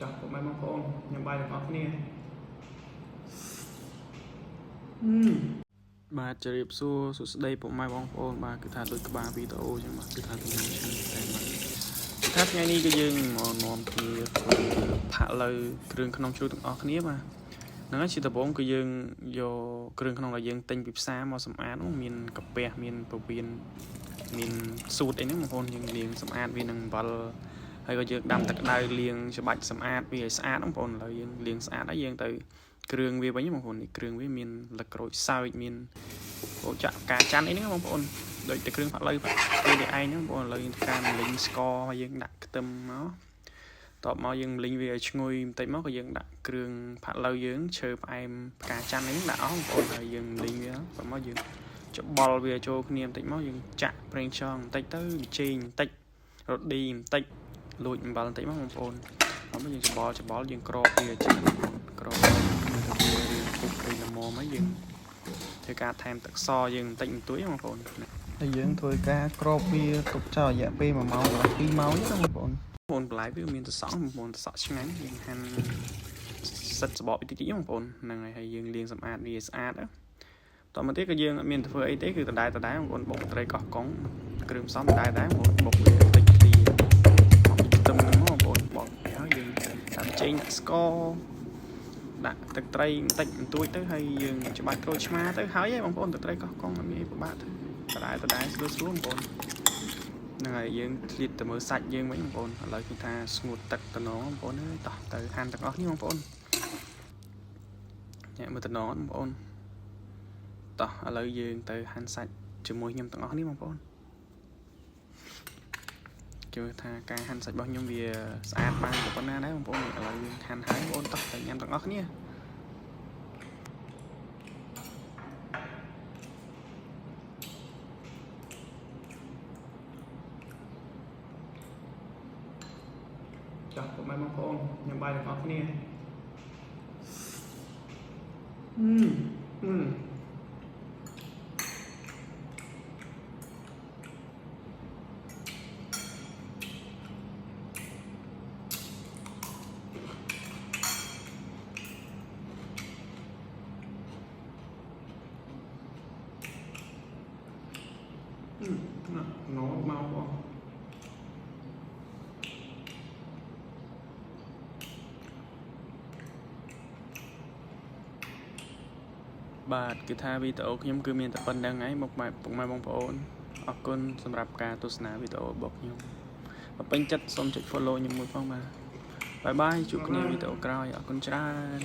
จับผมไม่มองโพงยังใบกับออกนี่បាទជម្រាបសួរសួស្តីពុកម៉ែបងប្អូនបាទគឺថាដូចក្បាលវីដេអូចឹងបាទគឺថាខ្ញុំឈ្មោះតែបាទថាថ្ងៃនេះគឺយើងមកនាំគ្នាធ្វើផាក់លើគ្រឿងក្នុងជ្រូកទាំងអស់គ្នាបាទហ្នឹងហើយជាដំបូងគឺយើងយកគ្រឿងក្នុងដែលយើងទិញពីផ្សារមកសម្អាតមានកាពះមានពវៀនមានស៊ូតអីហ្នឹងបងប្អូនយើងលាងសម្អាតវានឹងអំបិលហើយក៏យើងដាំទឹកក្តៅលាងច្បាច់សម្អាតវាឲ្យស្អាតបងប្អូនឥឡូវយើងលាងស្អាតហើយយើងទៅគ្រឿងវាវិញបងប្អូននេះគ្រឿងវាមានលក្ខក្រូចសើចមានអូចាក់ការចាន់អីហ្នឹងបងប្អូនដូចតែគ្រឿងផាក់លើវាឯងហ្នឹងបងប្អូនឥឡូវយើងធ្វើការលីងស្ករហើយយើងដាក់ខ្ទឹមមកតបមកយើងលីងវាឲ្យឈ្ងុយបន្តិចមកក៏យើងដាក់គ្រឿងផាក់លើយើងឈើផ្អែមផ្កាចាន់ហ្នឹងដាក់អស់បងប្អូនហើយយើងលីងវាបន្ទាប់មកយើងច្បល់វាចូលគ្នាបន្តិចមកយើងចាក់ប្រេងខ្យងបន្តិចទៅប៊ីចេងបន្តិចរ៉ូឌីបន្តិចលួចអំបិលបន្តិចមកបងប្អូនហើយមកយើងច្បល់យើងក្របវាចេញក្របពុកអីល្មមហើយយើងធ្វើការថែមទឹកសយើងបន្តិចបន្តួចបងប្អូនហើយយើងធ្វើការក្របវាទុកចោលរយៈពេល1ម៉ោងដល់2ម៉ោងទេបងប្អូនបន្លែវាមានតសក់បងប្អូនតសក់ឆ្ងាញ់យើងហាន់សិតសបកតិចៗបងប្អូនហ្នឹងហើយយើងលាងសម្អាតវាស្អាតតមកទៀតក៏យើងអត់មានធ្វើអីទេគឺដដែលបងប្អូនបុកត្រីកោះកុងគ្រឿងផ្សំដដែលបងប្អូនបុកវាតិចទីខ្ទឹមហ្នឹងបងប្អូនបុកហើយយើងដាក់ចេងដាក់ស្ករដាក់ទឹកត្រីបន្តិចបន្តួចទៅហើយយើងច្បាច់ក្រូចឆ្មាទៅហើយបងប្អូនទឹកត្រីកោះកុងអត់មានអីពិបាកទេដដែលស្រួលបងប្អូនហ្នឹងហើយយើងឆ្លៀតទៅមើលសាច់យើងវិញបងប្អូនឥឡូវគឺថាស្ងួតទឹកតំណបងប្អូនហើយតោះទៅហាន់ទាំងអស់នេះបងប្អូនញ៉ាំមើលតំណបងប្អូនតោះឥឡូវយើងទៅហាន់សាច់ជាមួយខ្ញុំទាំងអស់នេះបងប្អូនជឿថាការហាន់សាច់របស់ខ្ញុំវាស្អាតបានប៉ុណ្ណាដែរបងប្អូនឥឡូវយើងហាន់ហើយបងប្អូនតោះទៅញ៉ាំទាំងអស់គ្នាចាស់ពុកម៉ែបងប្អូនញ៉ាំបាយទាំងអស់គ្នាnó mau quáបាទគឺថាវីដេអូខ្ញុំគឺមានតែប៉ុណ្្នឹងហើយមកពុកម៉ែបងប្អូនអរគុណសម្រាប់ការទស្សនាវីដេអូរបស់ខ្ញុំបើពេញចិត្តសូមចុច follow ខ្ញុំមួយផងបាទបាយបាយជួបគ្នាវីដេអូក្រោយអរគុណច្រើន